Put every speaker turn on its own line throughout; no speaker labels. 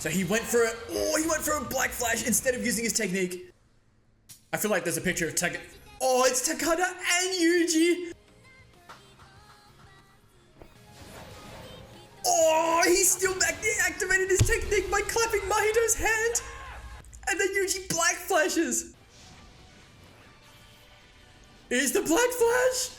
So he went for a Black Flash instead of using his technique. I feel like there's a picture of it's Takada and Yuji. Oh, he's still back there, activated his technique by clapping Mahito's hand. And then Yuji Black Flashes. Is the Black Flash?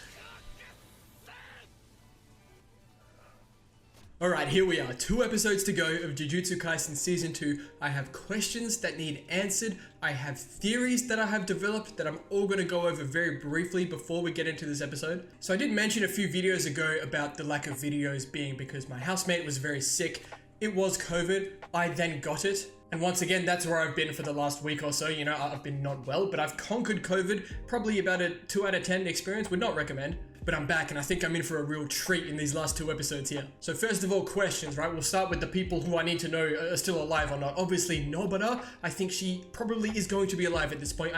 Alright, here we are. 2 episodes to go of Jujutsu Kaisen Season 2. I have questions that need answered. I have theories that I have developed that I'm all going to go over very briefly before we get into this episode. So I did mention a few videos ago about the lack of videos being because my housemate was very sick. It was COVID. I then got it. And once again, that's where I've been for the last week or so. You know, I've been not well, but I've conquered COVID. Probably about a 2 out of 10 experience. Would not recommend. But I'm back and I think I'm in for a real treat in these last 2 episodes here. So first of all, questions, right? We'll start with the people who I need to know are still alive or not. Obviously, Nobara, I think she probably is going to be alive at this point.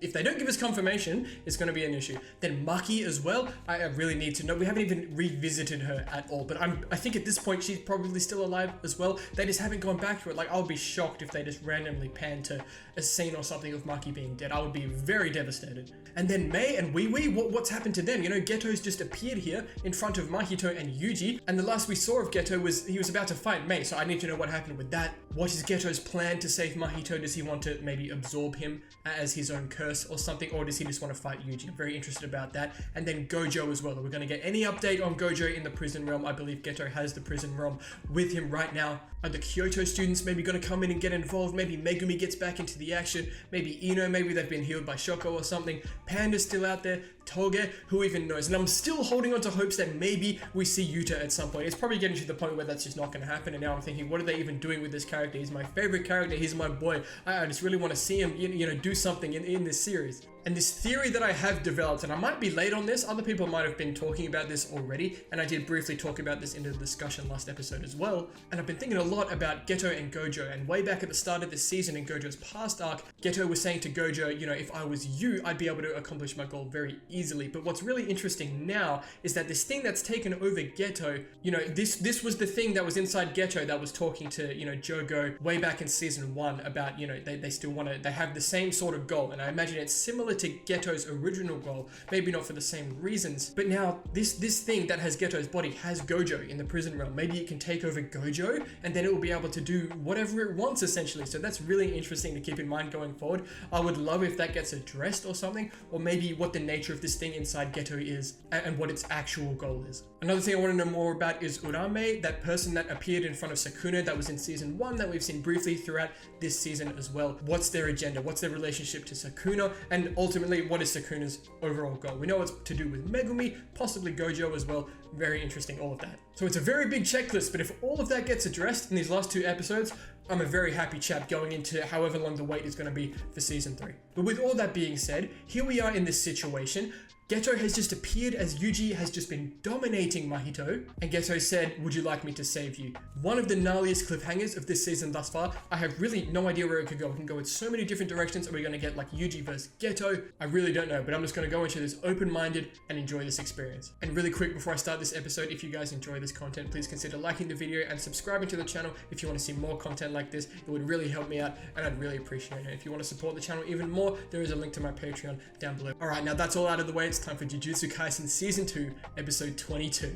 If they don't give us confirmation, it's going to be an issue. Then Maki as well, I really need to know. We haven't even revisited her at all, but I think at this point, she's probably still alive as well. They just haven't gone back to it. Like, I'll be shocked if they just randomly pan to a scene or something of Maki being dead. I would be very devastated. And then Mei and Wee Wee, what's happened to them? You know, Geto's just appeared here in front of Mahito and Yuji, and the last we saw of Geto was he was about to fight Mei, so I need to know what happened with that. What is Geto's plan to save Mahito? Does he want to maybe absorb him as his own curse or something, or does he just want to fight Yuji? I'm very interested about that. And then Gojo as well. Are we going to get any update on Gojo in the prison realm? I believe Geto has the prison realm with him right now. Are the Kyoto students maybe going to come in and get involved? Maybe Megumi gets back into the action. Maybe Ino, maybe they've been healed by Shoko or something. Panda's still out there. Toge, who even knows? And I'm still holding on to hopes that maybe we see Yuta at some point. It's probably getting to the point where that's just not going to happen. And now I'm thinking, what are they even doing with this character? He's my favorite character. He's my boy. I just really want to see him, you know, do something in this series. And this theory that I have developed, and I might be late on this, other people might have been talking about this already, and I did briefly talk about this in the discussion last episode as well, and I've been thinking a lot about Geto and Gojo, and way back at the start of this season in Gojo's past arc, Geto was saying to Gojo, you know, if I was you, I'd be able to accomplish my goal very easily. But what's really interesting now is that this thing that's taken over Geto, you know, this was the thing that was inside Geto that was talking to, you know, Jogo way back in season 1 about, you know, they still want to, they have the same sort of goal, and I imagine it's similar to Geto's original goal, maybe not for the same reasons, but now this thing that has Geto's body has Gojo in the prison realm. Maybe it can take over Gojo and then it will be able to do whatever it wants essentially. So that's really interesting to keep in mind going forward. I would love if that gets addressed or something, or maybe what the nature of this thing inside Geto is and what its actual goal is. Another thing I want to know more about is Urame, that person that appeared in front of Sakuna that was in season 1 that we've seen briefly throughout this season as well. What's their agenda? What's their relationship to Sakuna? And ultimately, what is Sakuna's overall goal? We know it's to do with Megumi, possibly Gojo as well. Very interesting, all of that. So it's a very big checklist, but if all of that gets addressed in these last 2 episodes, I'm a very happy chap going into however long the wait is going to be for season 3. But with all that being said, here we are in this situation. Geto has just appeared as Yuji has just been dominating Mahito, and Geto said, would you like me to save you? One of the gnarliest cliffhangers of this season thus far. I have really no idea where it could go. It can go in so many different directions. Are we going to get like Yuji versus Geto? I really don't know, but I'm just going to go into this open-minded and enjoy this experience. And really quick before I start this episode, if you guys enjoy this content, please consider liking the video and subscribing to the channel if you want to see more content like this. It would really help me out and I'd really appreciate it. If you want to support the channel even more, there is a link to my Patreon down below. Alright, now that's all out of the way. It's time for Jujutsu Kaisen Season 2, Episode 22.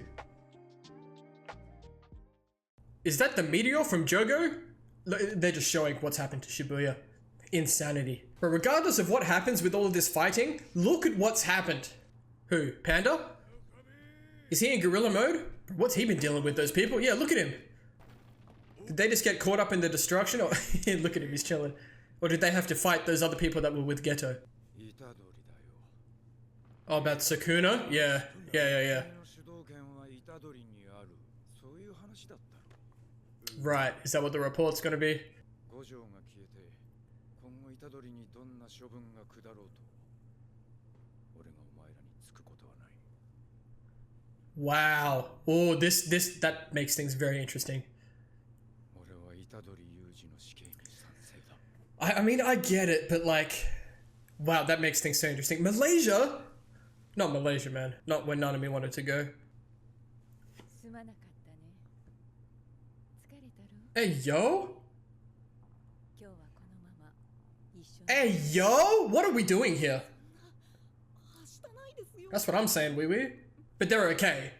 Is that the meteor from Jogo? They're just showing what's happened to Shibuya. Insanity. But regardless of what happens with all of this fighting, look at what's happened. Who? Panda? Is he in gorilla mode? What's he been dealing with, those people? Yeah, look at him. Did they just get caught up in the destruction? Or look at him, he's chilling. Or did they have to fight those other people that were with Geto? Oh, about Sakuna? Yeah. Right, is that what the report's gonna be? Wow. Oh, that makes things very interesting. I mean, I get it, but like, wow, that makes things so interesting. Malaysia? Not Malaysia, man. Not when Nanami wanted to go. Hey, yo? Hey, yo! What are we doing here? That's what I'm saying, wee wee. But they're okay.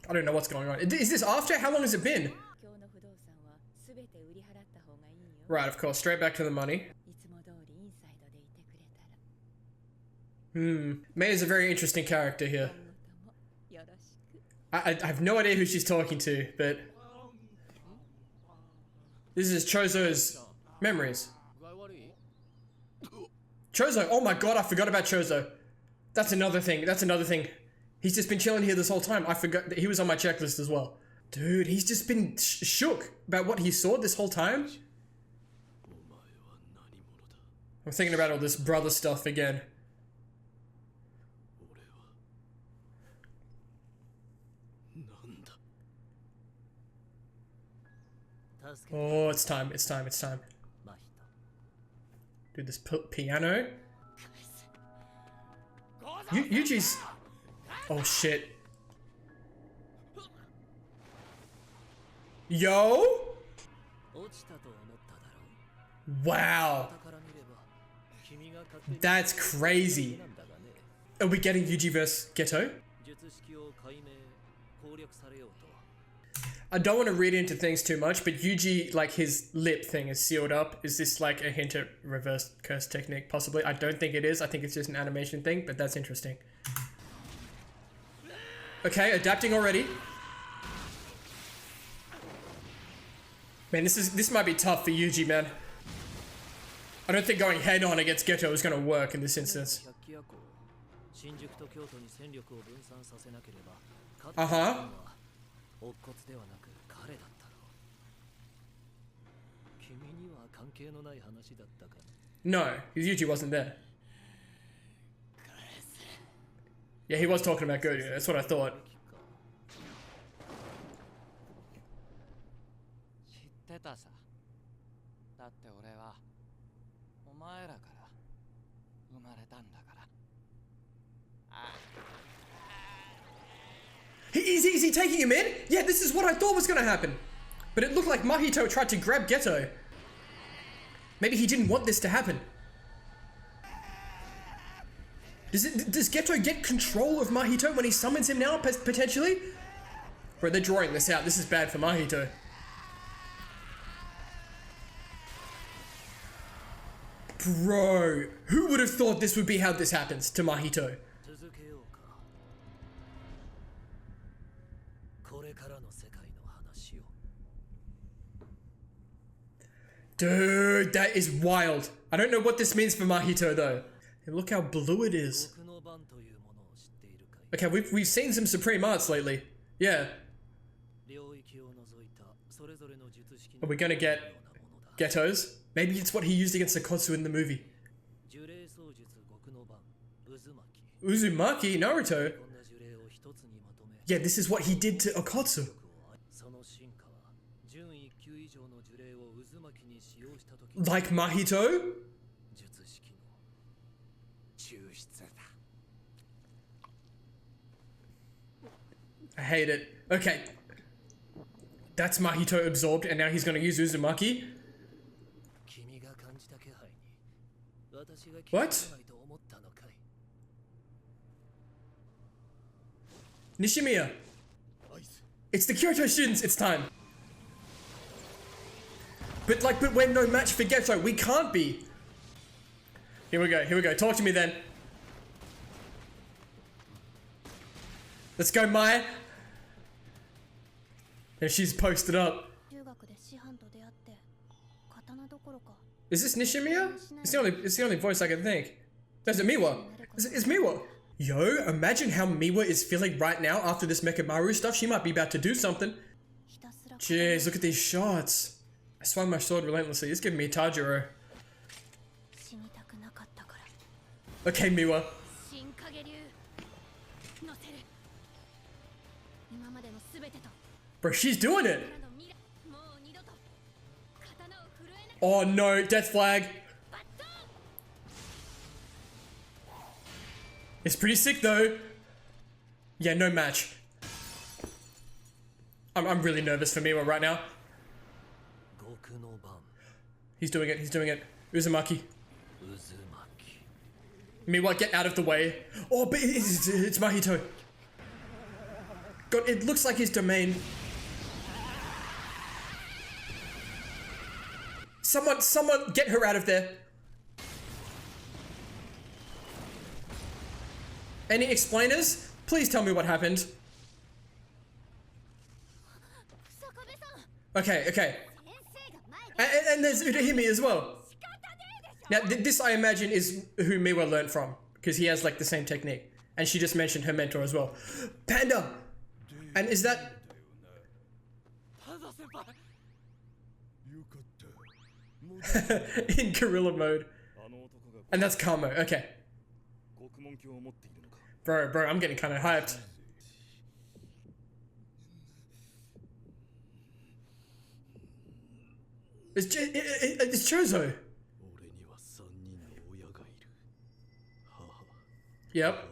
I don't know what's going on. Is this after? How long has it been? Right, of course. Straight back to the money. May is a very interesting character here. I have no idea who she's talking to, but... This is Chozo's memories. Chozo! Oh my god, I forgot about Chozo. That's another thing. He's just been chilling here this whole time. I forgot that he was on my checklist as well. Dude, he's just been shook about what he saw this whole time. I'm thinking about all this brother stuff again. Oh, it's time. Dude, this piano. Yuji's... Oh, shit. Yo? Wow. That's crazy. Are we getting Yuji vs Geto? I don't want to read into things too much, but Yuji, like, his lip thing is sealed up. Is this like a hint at reverse curse technique? Possibly. I don't think it is. I think it's just an animation thing, but that's interesting. Okay, adapting already. Man, this might be tough for Yuji, man. I don't think going head on against Geto is going to work in this instance. Uh-huh. No, Yuji wasn't there. Yeah, he was talking about Gojo. That's what I thought. Is he taking him in? Yeah, this is what I thought was gonna happen. But it looked like Mahito tried to grab Geto. Maybe he didn't want this to happen. Does Geto get control of Mahito when he summons him now, potentially? Bro, they're drawing this out. This is bad for Mahito. Bro, who would have thought this would be how this happens to Mahito? Dude, that is wild. I don't know what this means for Mahito though. And look how blue it is. Okay, we've seen some Supreme Arts lately. Yeah. Are we gonna get Geto's? Maybe it's what he used against Akotsu in the movie. Uzumaki? Naruto? Yeah, this is what he did to Akotsu. Like Mahito? I hate it. Okay. That's Mahito absorbed, and now he's gonna use Uzumaki? What? Nishimiya! It's the Kyoto students, it's time! But we're no match for Geto, we can't be! Here we go, talk to me then. Let's go, Mai! And she's posted up. Is this Nishimiya? It's the only voice I can think. There's a Miwa. It's Miwa. Yo, imagine how Miwa is feeling right now after this Mechamaru stuff. She might be about to do something. Jeez, look at these shots. I swung my sword relentlessly. It's giving me Tajiro. Okay, Miwa. Bro, she's doing it. Oh no, death flag. It's pretty sick though. Yeah, no match. I'm really nervous for Miwa right now. He's doing it. He's doing it. Uzumaki. Me what? Get out of the way. Oh, but it's Mahito. God, it looks like his domain. Someone get her out of there. Any explainers? Please tell me what happened. Okay. And there's Urahime as well. Now, this I imagine is who Miwa learned from, because he has like the same technique. And she just mentioned her mentor as well. Panda! And is that... in gorilla mode. And that's Kamo, okay. Bro, I'm getting kind of hyped. It's Chozo. Yep.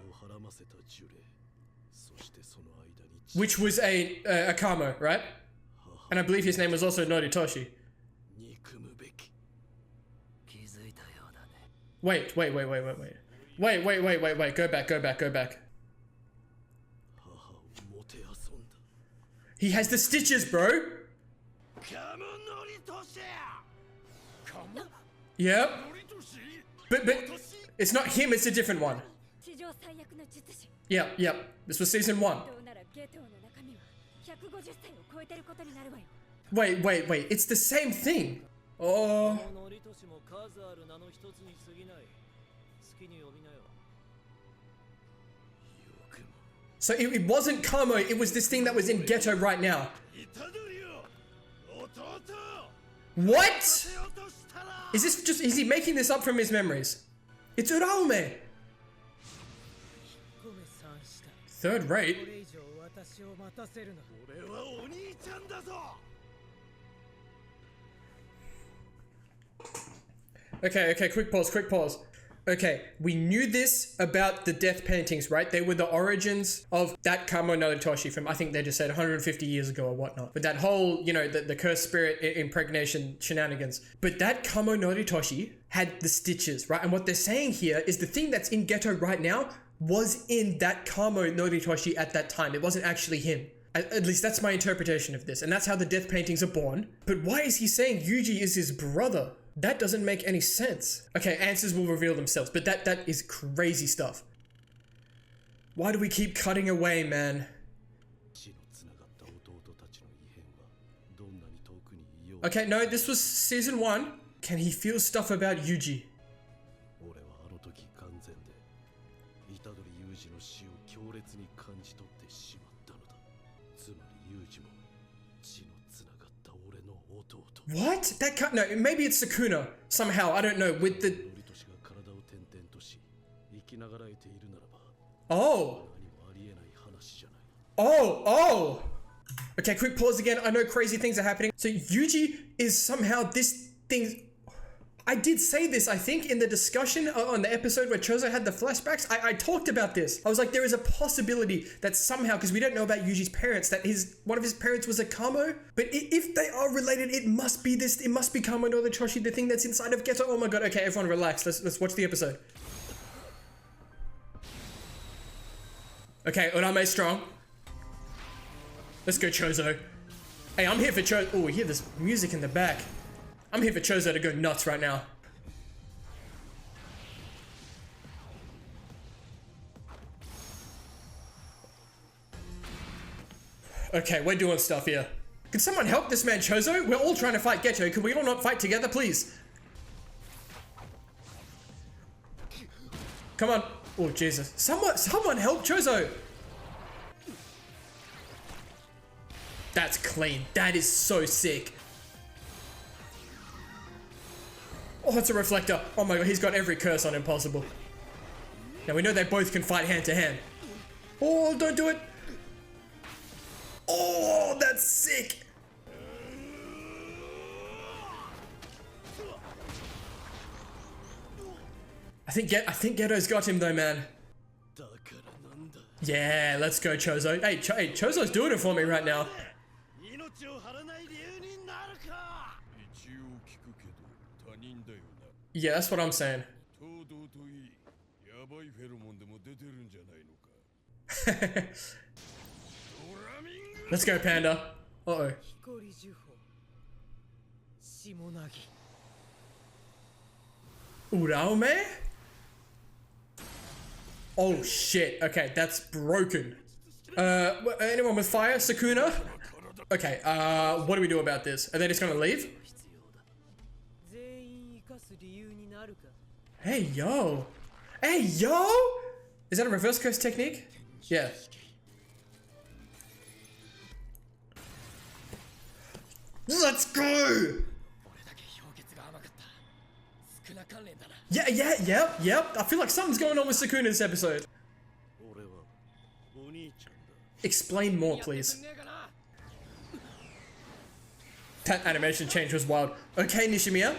Which was a Kamo, right? And I believe his name was also Noritoshi. Wait. Go back. He has the stitches, bro. Yep. But it's not him, it's a different one. Yep. This was season 1. Wait. It's the same thing. Oh. So it wasn't Kamo, it was this thing that was in Ghetto right now. What? Is he making this up from his memories? It's Uraume. Third rate? Okay, quick pause. Okay, we knew this about the death paintings, right? They were the origins of that Kamo Noritoshi from, I think they just said 150 years ago or whatnot. But that whole, the cursed spirit impregnation shenanigans. But that Kamo Noritoshi had the stitches, right? And what they're saying here is the thing that's in Ghetto right now was in that Kamo Noritoshi at that time. It wasn't actually him. At least that's my interpretation of this. And that's how the death paintings are born. But why is he saying Yuji is his brother? That doesn't make any sense. Okay, answers will reveal themselves, but that is crazy stuff. Why do we keep cutting away, man? Okay, no, this was season 1. Can he feel stuff about Yuji? What? That can't, no, maybe it's Sukuna somehow, I don't know, with the... Oh! Okay, quick pause again, I know crazy things are happening. So Yuji is somehow this thing... I did say this, I think, in the discussion on the episode where Chozo had the flashbacks. I talked about this. I was like, there is a possibility that somehow, because we don't know about Yuji's parents, that one of his parents was a Kamo. But if they are related, it must be this. It must be Kamo Noritoshi, the thing that's inside of Ghetto. Oh my god. Okay, everyone relax. Let's watch the episode. Okay, Urame's strong. Let's go, Chozo. Hey, I'm here for Chozo. Oh, we hear this music in the back. I'm here for Chozo to go nuts right now. Okay, we're doing stuff here. Can someone help this man Chozo? We're all trying to fight Ghetto. Can we all not fight together, please? Come on. Oh, Jesus. Someone help Chozo. That's clean. That is so sick. Oh, it's a reflector. Oh my god, he's got every curse on him possible. Now we know they both can fight hand to hand. Oh, don't do it. Oh, that's sick. I think Ghetto's got him though, man. Yeah, let's go, Chozo. Hey, Chozo's doing it for me right now. Yeah, that's what I'm saying. Let's go, Panda. Uh-oh. Uraume? Oh shit, okay, that's broken. Anyone with fire? Sukuna? Okay, what do we do about this? Are they just gonna leave? Hey, yo! Hey, yo! Is that a reverse curse technique? Yeah. Let's go! Yep. I feel like something's going on with Sukuna this episode. Explain more, please. That animation change was wild. Okay, Nishimiya.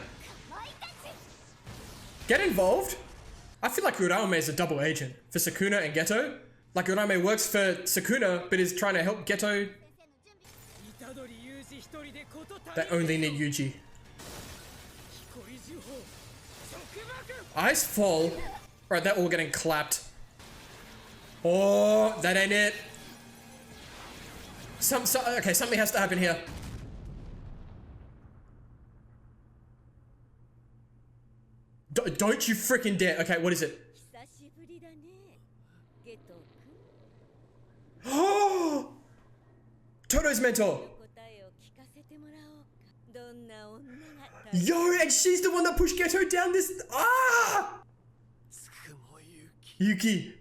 Get involved. I feel like Uraume is a double agent for Sukuna and Geto. Like Uraume works for Sukuna, but is trying to help Geto. They only need Yuji. Eyes fall. Alright, they're all getting clapped. Oh, that ain't it. Okay, something has to happen here. Don't you freaking dare. Okay, what is it? Oh! Toto's mentor. Yo, and she's the one that pushed Geto down this. Ah! Yuki.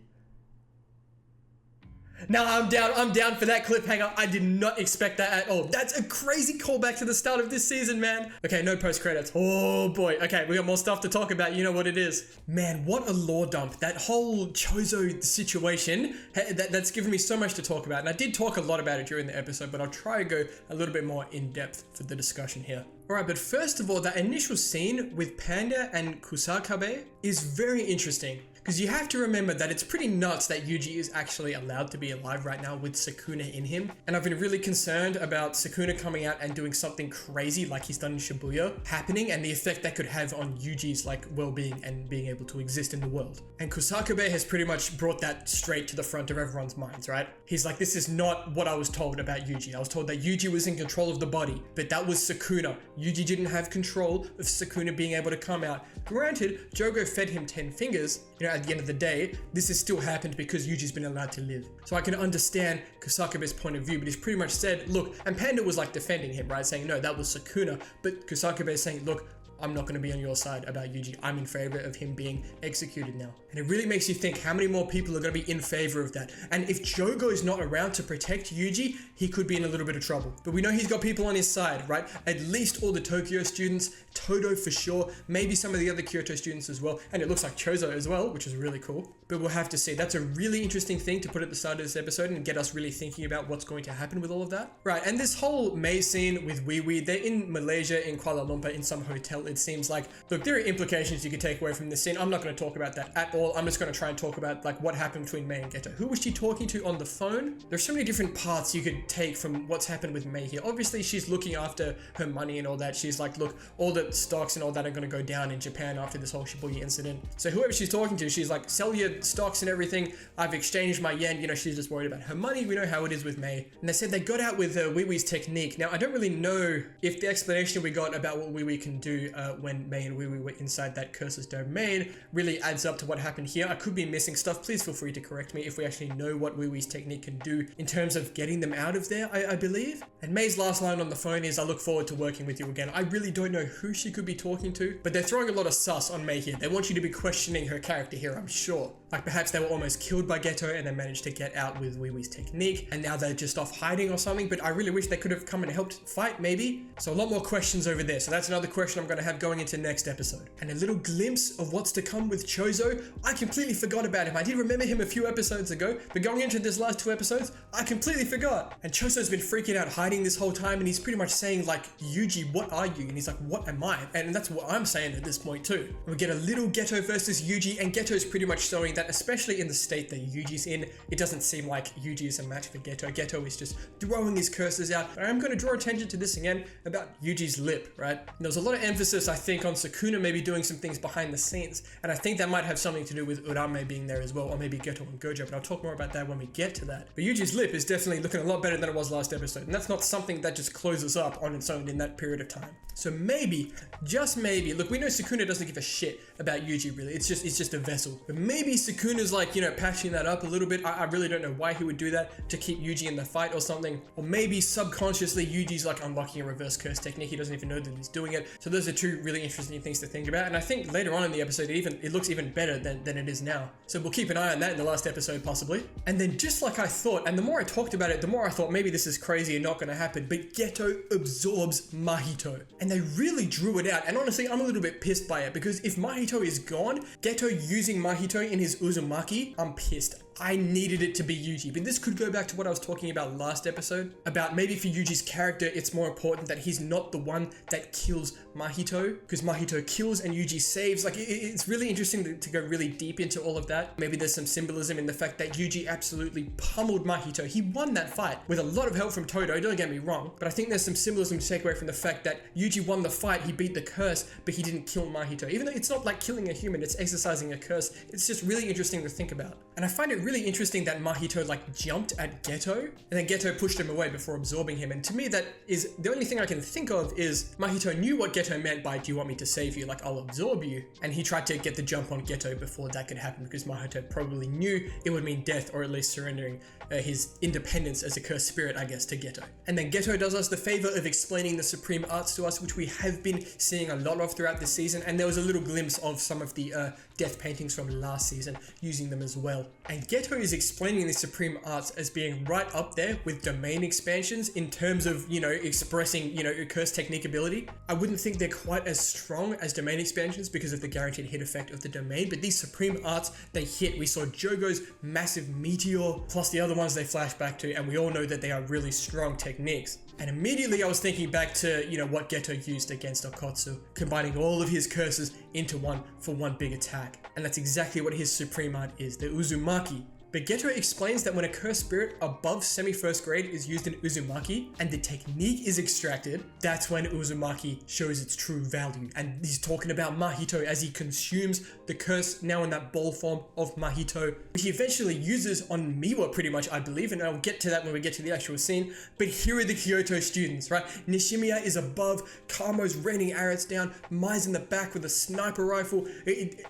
Now I'm down for that cliffhanger. I did not expect that at all. That's a crazy callback to the start of this season, man. Okay, no post credits. Oh boy. Okay, we got more stuff to talk about. You know what it is. Man, what a lore dump. That whole Chozo situation, that's given me so much to talk about. And I did talk a lot about it during the episode, but I'll try to go a little bit more in depth for the discussion here. Alright, but first of all, that initial scene with Panda and Kusakabe is very interesting. Because you have to remember that it's pretty nuts that Yuji is actually allowed to be alive right now with Sukuna in him. And I've been really concerned about Sukuna coming out and doing something crazy like he's done in Shibuya happening and the effect that could have on Yuji's like well-being and being able to exist in the world. And Kusakabe has pretty much brought that straight to the front of everyone's minds, right? He's like, this is not what I was told about Yuji. I was told that Yuji was in control of the body, but that was Sukuna. Yuji didn't have control of Sukuna being able to come out. Granted, Jogo fed him 10 fingers, you know, at the end of the day, this has still happened because Yuji's been allowed to live. So I can understand Kusakabe's point of view, but he's pretty much said, look, and Panda was like defending him, right? Saying, no, that was Sukuna. But Kusakabe is saying, look, I'm not going to be on your side about Yuji. I'm in favor of him being executed now. And it really makes you think how many more people are going to be in favor of that. And if Jogo is not around to protect Yuji, he could be in a little bit of trouble. But we know he's got people on his side, right? At least all the Tokyo students, Todo for sure, maybe some of the other Kyoto students as well. And it looks like Chozo as well, which is really cool. But we'll have to see. That's a really interesting thing to put at the start of this episode and get us really thinking about what's going to happen with all of that. Right, and this whole Mei scene with Wee Wee, they're in Malaysia, in Kuala Lumpur, in some hotel, it seems like. Look, there are implications you could take away from this scene. I'm not going to talk about that at all. I'm just going to try and talk about like what happened between Mei and Geto. Who was she talking to on the phone? There's so many different parts you could take from what's happened with Mei here. Obviously, she's looking after her money and all that. She's like, look, all the stocks and all that are going to go down in Japan after this whole Shibuya incident. So whoever she's talking to, she's like, sell your stocks and everything. I've exchanged my yen. You know, she's just worried about her money. We know how it is with Mei. And they said they got out with Wee Wee's technique. Now, I don't really know if the explanation we got about what Wee Wee can do when Mei and Wee Wee were inside that curse's domain really adds up to what happened here. I could be missing stuff. Please feel free to correct me if we actually know what Wee Wee's technique can do in terms of getting them out of there, I believe. And Mei's last line on the phone is, I look forward to working with you again. I really don't know who she could be talking to, but they're throwing a lot of sus on Mei here. They want you to be questioning her character here, I'm sure. Like perhaps they were almost killed by Geto and they managed to get out with Wee Wee's technique and now they're just off hiding or something, but I really wish they could have come and helped fight maybe. So a lot more questions over there. So that's another question I'm going to have going into next episode. And a little glimpse of what's to come with Chozo. I completely forgot about him. I did remember him a few episodes ago, but going into this last 2 episodes, I completely forgot. And Chozo's been freaking out, hiding this whole time, and he's pretty much saying like, Yuji, what are you? And he's like, what am I? And that's what I'm saying at this point too. We get a little Geto versus Yuji, and Geto's pretty much showing that that especially in the state that Yuji's in, it doesn't seem like Yuji is a match for Geto. Geto is just throwing his curses out. But I'm going to draw attention to this again about Yuji's lip, right? And there was a lot of emphasis, I think, on Sukuna maybe doing some things behind the scenes, and I think that might have something to do with Urame being there as well, or maybe Geto and Gojo, but I'll talk more about that when we get to that. But Yuji's lip is definitely looking a lot better than it was last episode, and that's not something that just closes up on its own in that period of time. So maybe, just maybe, look, we know Sukuna doesn't give a shit about Yuji really, it's just a vessel, but maybe Sukuna's like, you know, patching that up a little bit. I really don't know why he would do that, to keep Yuji in the fight or something, or maybe subconsciously Yuji's like unlocking a reverse curse technique, he doesn't even know that he's doing it. So those are two really interesting things to think about, and I think later on in the episode it looks even better than it is now. So we'll keep an eye on that in the last episode possibly. And then just like I thought, and the more I talked about it, the more I thought maybe this is crazy and not going to happen, but Geto absorbs Mahito, and they really drew it out, and honestly I'm a little bit pissed by it, because if Mahito is gone, Geto using Mahito in his Uzumaki, I'm pissed. I needed it to be Yuji, but this could go back to what I was talking about last episode, about maybe for Yuji's character it's more important that he's not the one that kills Mahito, because Mahito kills and Yuji saves. Like it's really interesting to go really deep into all of that. Maybe there's some symbolism in the fact that Yuji absolutely pummeled Mahito. He won that fight with a lot of help from Todo, don't get me wrong, but I think there's some symbolism to take away from the fact that Yuji won the fight, he beat the curse, but he didn't kill Mahito. Even though it's not like killing a human, it's exercising a curse. It's just really interesting to think about. And I find it really interesting that Mahito like jumped at Geto, and then Geto pushed him away before absorbing him. And to me, that is the only thing I can think of is Mahito knew what Geto meant by, do you want me to save you? Like, I'll absorb you. And he tried to get the jump on Geto before that could happen, because Mahito probably knew it would mean death, or at least surrendering his independence as a cursed spirit, I guess, to Geto. And then Geto does us the favor of explaining the supreme arts to us, which we have been seeing a lot of throughout this season. And there was a little glimpse of some of the death paintings from last season using them as well. And Geto is explaining the supreme arts as being right up there with domain expansions in terms of, you know, expressing, you know, curse technique ability. I wouldn't think they're quite as strong as domain expansions because of the guaranteed hit effect of the domain, but these supreme arts, they hit. We saw Jogo's massive meteor, plus the other ones they flash back to, and we all know that they are really strong techniques. And immediately I was thinking back to, you know, what Geto used against Okotsu, combining all of his curses into one for one big attack. And that's exactly what his supreme art is, the Uzumaki. But Geto explains that when a cursed spirit above semi-first grade is used in Uzumaki and the technique is extracted, that's when Uzumaki shows its true value. And he's talking about Mahito as he consumes the curse now in that ball form of Mahito, which he eventually uses on Miwa pretty much, I believe, and I'll get to that when we get to the actual scene. But here are the Kyoto students, right? Nishimiya is above, Kamo's raining arrows down, Mai's in the back with a sniper rifle.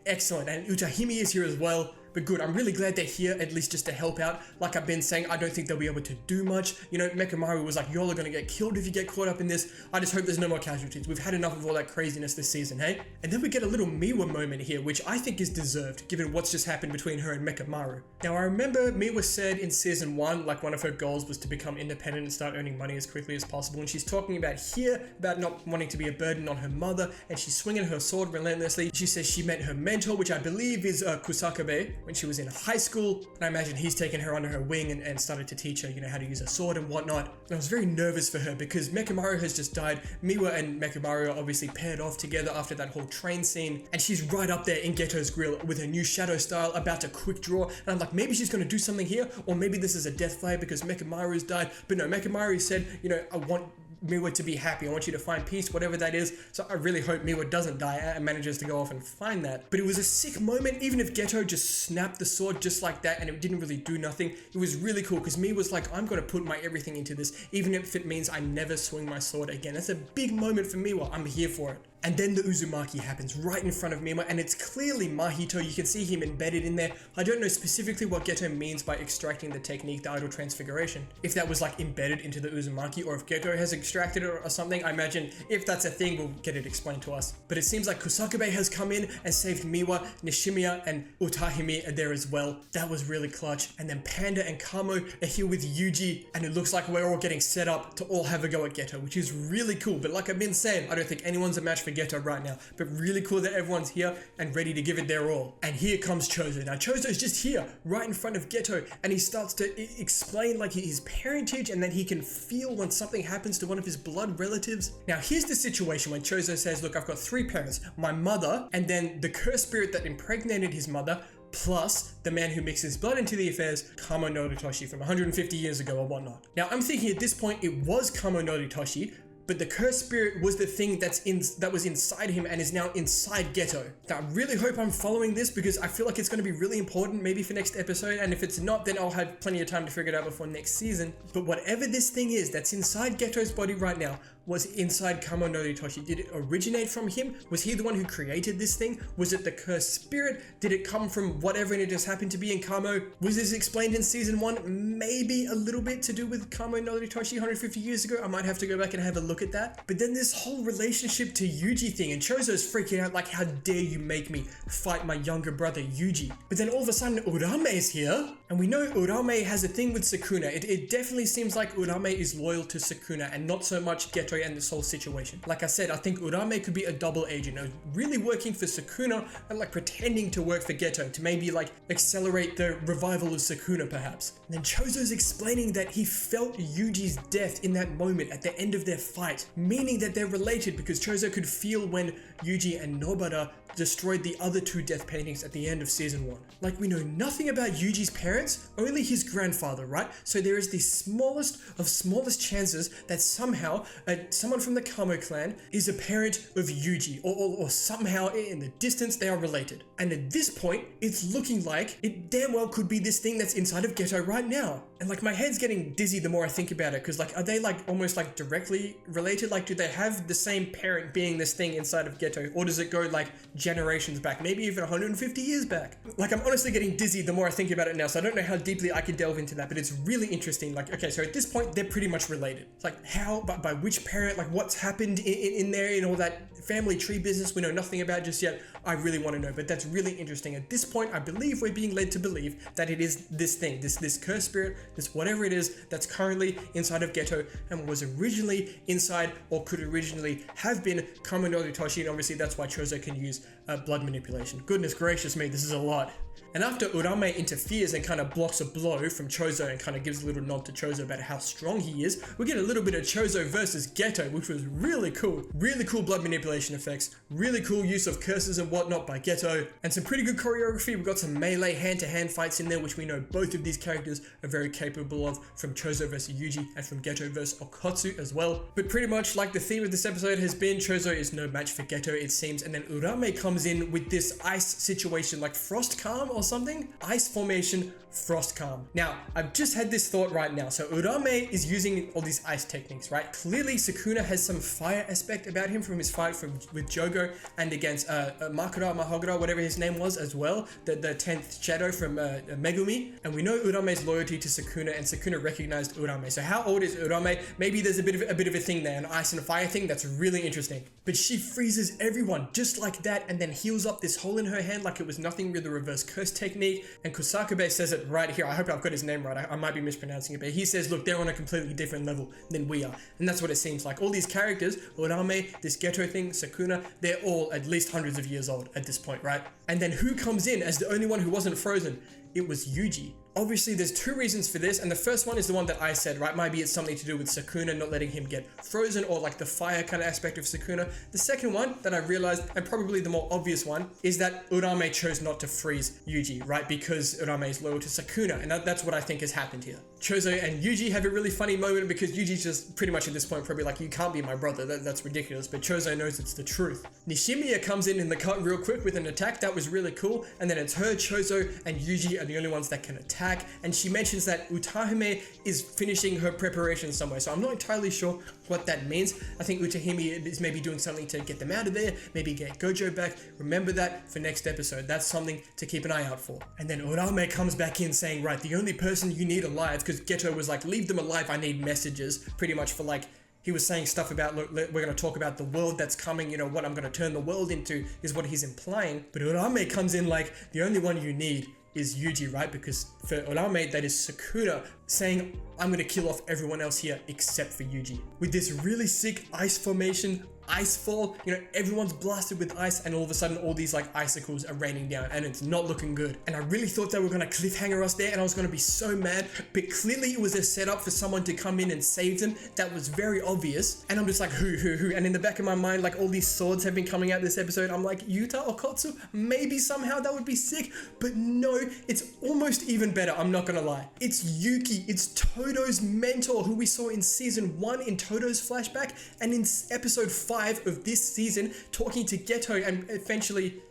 Excellent. And Utahimi is here as well. But good, I'm really glad they're here, at least just to help out. Like I've been saying, I don't think they'll be able to do much. You know, Mekamaru was like, y'all are gonna get killed if you get caught up in this. I just hope there's no more casualties. We've had enough of all that craziness this season, hey? And then we get a little Miwa moment here, which I think is deserved, given what's just happened between her and Mekamaru. Now, I remember Miwa said in season 1, like one of her goals was to become independent and start earning money as quickly as possible. And she's talking about here, about not wanting to be a burden on her mother, and she's swinging her sword relentlessly. She says she met her mentor, which I believe is Kusakabe, when she was in high school, and I imagine he's taken her under her wing and started to teach her, you know, how to use a sword and whatnot. And I was very nervous for her because Mekamaru has just died. Miwa and Mekamaru are obviously paired off together after that whole train scene, and she's right up there in Geto's grill with her new shadow style, about to quick draw, and I'm like, maybe she's gonna do something here, or maybe this is a death flare because Mekamaru's died. But no, Mekamaru said, you know, I want Miwa to be happy. I want you to find peace, whatever that is. So I really hope Miwa doesn't die and manages to go off and find that. But it was a sick moment, even if Geto just snapped the sword just like that and it didn't really do nothing. It was really cool because Miwa's like, I'm gonna put my everything into this, even if it means I never swing my sword again. That's a big moment for Miwa. I'm here for it. And then the Uzumaki happens right in front of Miwa, and it's clearly Mahito. You can see him embedded in there. I don't know specifically what Geto means by extracting the technique, the idol transfiguration. If that was like embedded into the Uzumaki, or if Geto has extracted it or something. I imagine if that's a thing, we'll get it explained to us. But it seems like Kusakabe has come in and saved Miwa, Nishimiya, and Utahimi are there as well. That was really clutch. And then Panda and Kamo are here with Yuji, and it looks like we're all getting set up to all have a go at Geto, which is really cool. But like I've been saying, I don't think anyone's a match for Geto right now, but really cool that everyone's here and ready to give it their all. And here comes Chozo. Now Chozo's just here right in front of Geto, and he starts to explain like his parentage, and then he can feel when something happens to one of his blood relatives. Now here's the situation when Chozo says, look, I've got 3 parents, my mother, and then the cursed spirit that impregnated his mother, plus the man who mixes blood into the affairs, Kamo Noritoshi from 150 years ago or whatnot. Now, I'm thinking at this point it was Kamo Noritoshi, but the cursed spirit was the thing that was inside him and is now inside Geto. Now, I really hope I'm following this because I feel like it's going to be really important maybe for next episode, and if it's not, then I'll have plenty of time to figure it out before next season. But whatever this thing is that's inside Geto's body right now was inside Kamo Noritoshi. Did it originate from him? Was he the one who created this thing? Was it the cursed spirit? Did it come from whatever and it just happened to be in Kamo? Was this explained in season 1? Maybe a little bit to do with Kamo Noritoshi 150 years ago. I might have to go back and have a look at that. But then this whole relationship to Yuji thing, and Chozo's freaking out like, how dare you make me fight my younger brother Yuji? But then all of a sudden Urame's here, and we know Urame has a thing with Sukuna. It definitely seems like Urame is loyal to Sukuna and not so much Geto and this whole situation. Like I said, I think Urame could be a double agent, really working for Sukuna and like pretending to work for Geto to maybe like accelerate the revival of Sukuna perhaps. And then Chozo's explaining that he felt Yuji's death in that moment at the end of their fight, meaning that they're related because Chozo could feel when Yuji and Nobara destroyed the other 2 death paintings at the end of season 1. Like, we know nothing about Yuji's parents, only his grandfather, right? So there is the smallest of smallest chances that somehow someone from the Kamo clan is a parent of Yuji, or somehow in the distance they are related. And at this point, it's looking like it damn well could be this thing that's inside of Geto right now. And like, my head's getting dizzy the more I think about it, because like, are they like almost like directly related? Like, do they have the same parent being this thing inside of Geto, or does it go like generations back, maybe even 150 years back? Like, I'm honestly getting dizzy the more I think about it now, so I don't know how deeply I could delve into that, but it's really interesting. Like, okay, so at this point, they're pretty much related. It's like, how, by which parent, like what's happened in there, in all that family tree business we know nothing about just yet. I really want to know, but that's really interesting. At this point, I believe we're being led to believe that it is this thing, this cursed spirit, this whatever it is that's currently inside of Geto and was originally inside or could originally have been Kamo Noritoshi, and obviously that's why Chozo can use blood manipulation. Goodness gracious me, this is a lot. And after Urame interferes and kind of blocks a blow from Chozo and kind of gives a little nod to Chozo about how strong he is, we get a little bit of Chozo versus Geto, which was really cool. Really cool blood manipulation effects, really cool use of curses and whatnot by Geto, and some pretty good choreography. We've got some melee hand-to-hand fights in there, which we know both of these characters are very capable of, from Chozo versus Yuji and from Geto versus Okotsu as well. But pretty much like the theme of this episode has been, Chozo is no match for Geto, it seems, and then Urame comes in with this ice situation, like frost calm or something? Ice formation, frost calm. Now, I've just had this thought right now. So Urame is using all these ice techniques, right? Clearly, Sukuna has some fire aspect about him from his fight with Jogo and against Mahogara, whatever his name was as well, the 10th shadow from Megumi. And we know Urame's loyalty to Sukuna, and Sukuna recognized Urame. So how old is Urame? Maybe there's a bit of a thing there, an ice and fire thing. That's really interesting. But she freezes everyone just like that and then heals up this hole in her hand like it was nothing with the reverse curse technique. And Kusakabe says it right here. I hope I've got his name right. I might be mispronouncing it, but he says, look, they're on a completely different level than we are. And that's what it seems like. All these characters, Urame, this Geto thing, Sukuna, they're all at least hundreds of years old at this point, right? And then who comes in as the only one who wasn't frozen? It was Yuji. Obviously, there's 2 reasons for this, and the first one is the one that I said, right? Maybe it's something to do with Sukuna not letting him get frozen, or like the fire kind of aspect of Sukuna. The second one that I realized, and probably the more obvious one, is that Urame chose not to freeze Yuji, right? Because Urame is loyal to Sukuna, and that's what I think has happened here. Chozo and Yuji have a really funny moment because Yuji's just pretty much at this point probably like, you can't be my brother, that's ridiculous, but Chozo knows it's the truth. Nishimiya comes in the cut real quick with an attack. That was really cool, and then it's her, Chozo, and Yuji are the only ones that can attack. And she mentions that Utahime is finishing her preparation somewhere, so I'm not entirely sure what that means. I think Utahime is maybe doing something to get them out of there, maybe get Gojo back. Remember that for next episode. That's something to keep an eye out for. And then Urame comes back in saying, right, the only person you need alive, because Geto was like, leave them alive, I need messages, pretty much for like, he was saying stuff about, look, we're going to talk about the world that's coming, you know, what I'm going to turn the world into is what he's implying. But Urame comes in like, the only one you need is Yuji, right? Because for Urame, that is Sukuna, saying, I'm gonna kill off everyone else here except for Yuji. With this really sick ice formation, ice fall, everyone's blasted with ice, and all of a sudden all these like icicles are raining down, and it's not looking good. And I really thought they were gonna cliffhanger us there, and I was gonna be so mad, but clearly it was a setup for someone to come in and save them. That was very obvious, and I'm just like, who? And in the back of my mind, like all these swords have been coming out this episode, I'm like, Yuta or Kotsu? Maybe somehow that would be sick, but no, it's almost even better, I'm not gonna lie. It's Yuki, it's Todo's mentor, who we saw in season 1 in Todo's flashback, and in episode 5 of this season, talking to Geto and eventually,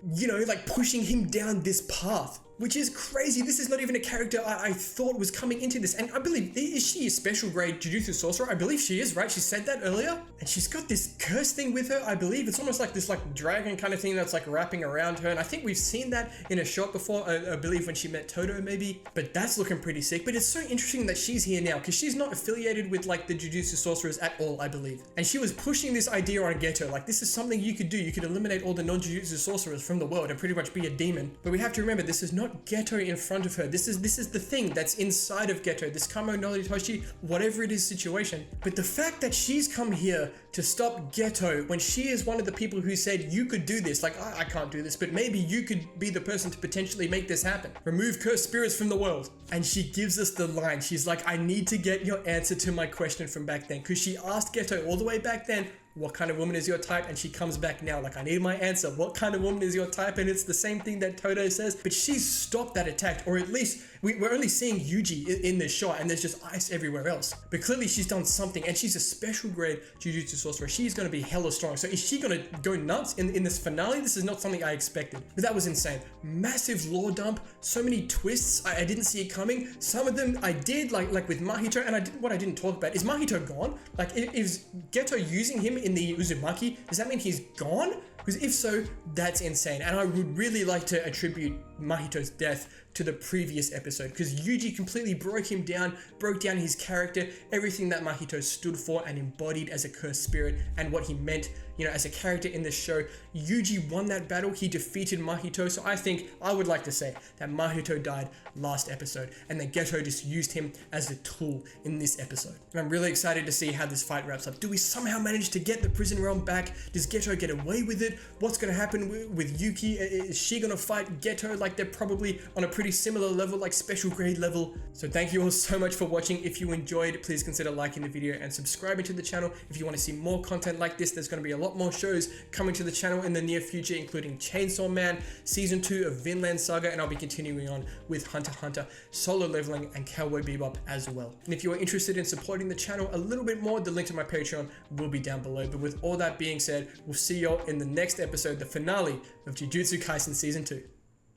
like pushing him down this path. Which is crazy. This is not even a character I thought was coming into this. And I believe, is she a special grade Jujutsu sorcerer? I believe she is, right? She said that earlier. And she's got this curse thing with her, I believe. It's almost like this like dragon kind of thing that's like wrapping around her. And I think we've seen that in a shot before, I believe when she met Todo maybe. But that's looking pretty sick. But it's so interesting that she's here now, because she's not affiliated with like the Jujutsu sorcerers at all, I believe. And she was pushing this idea on Geto. Like, this is something you could do. You could eliminate all the non-Jujutsu sorcerers from the world and pretty much be a demon. But we have to remember, this is not Geto in front of her. This is the thing that's inside of Geto, this Kamo no Toshi, whatever it is situation. But the fact that she's come here to stop Geto when she is one of the people who said you could do this, like I can't do this, but maybe you could be the person to potentially make this happen. Remove cursed spirits from the world. And she gives us the line. She's like, I need to get your answer to my question from back then, because she asked Geto all the way back then, what kind of woman is your type? And she comes back now like, I need my answer. What kind of woman is your type? And it's the same thing that Todo says, but she's stopped that attack, or at least we're only seeing Yuji in this shot, and there's just ice everywhere else. But clearly she's done something, and she's a special grade Jujutsu sorcerer. She's going to be hella strong. So is she going to go nuts in this finale? This is not something I expected, but that was insane. Massive lore dump, so many twists. I didn't see it coming. Some of them I did, like with Mahito, and what I didn't talk about is Mahito gone? Like, is Geto using him in the Uzumaki? Does that mean he's gone? Because if so, that's insane. And I would really like to attribute Mahito's death to the previous episode, because Yuji completely broke down his character, everything that Mahito stood for and embodied as a cursed spirit, and what he meant, as a character in this show. Yuji won that battle, he defeated Mahito, so I would like to say that Mahito died last episode, and then Geto just used him as a tool in this episode. And I'm really excited to see how this fight wraps up. Do we somehow manage to get the prison realm back? Does Geto get away with it? What's going to happen with Yuki? Is she going to fight Geto? Like, they're probably on a pretty similar level, like special grade level. So thank you all so much for watching. If you enjoyed, please consider liking the video and subscribing to the channel. If you want to see more content like this, there's going to be a lot more shows coming to the channel in the near future, including Chainsaw Man, Season 2 of Vinland Saga, and I'll be continuing on with Hunter x Hunter, Solo Leveling, and Cowboy Bebop as well. And if you are interested in supporting the channel a little bit more, the link to my Patreon will be down below. But with all that being said, we'll see y'all in the next episode, the finale of Jujutsu Kaisen Season 2.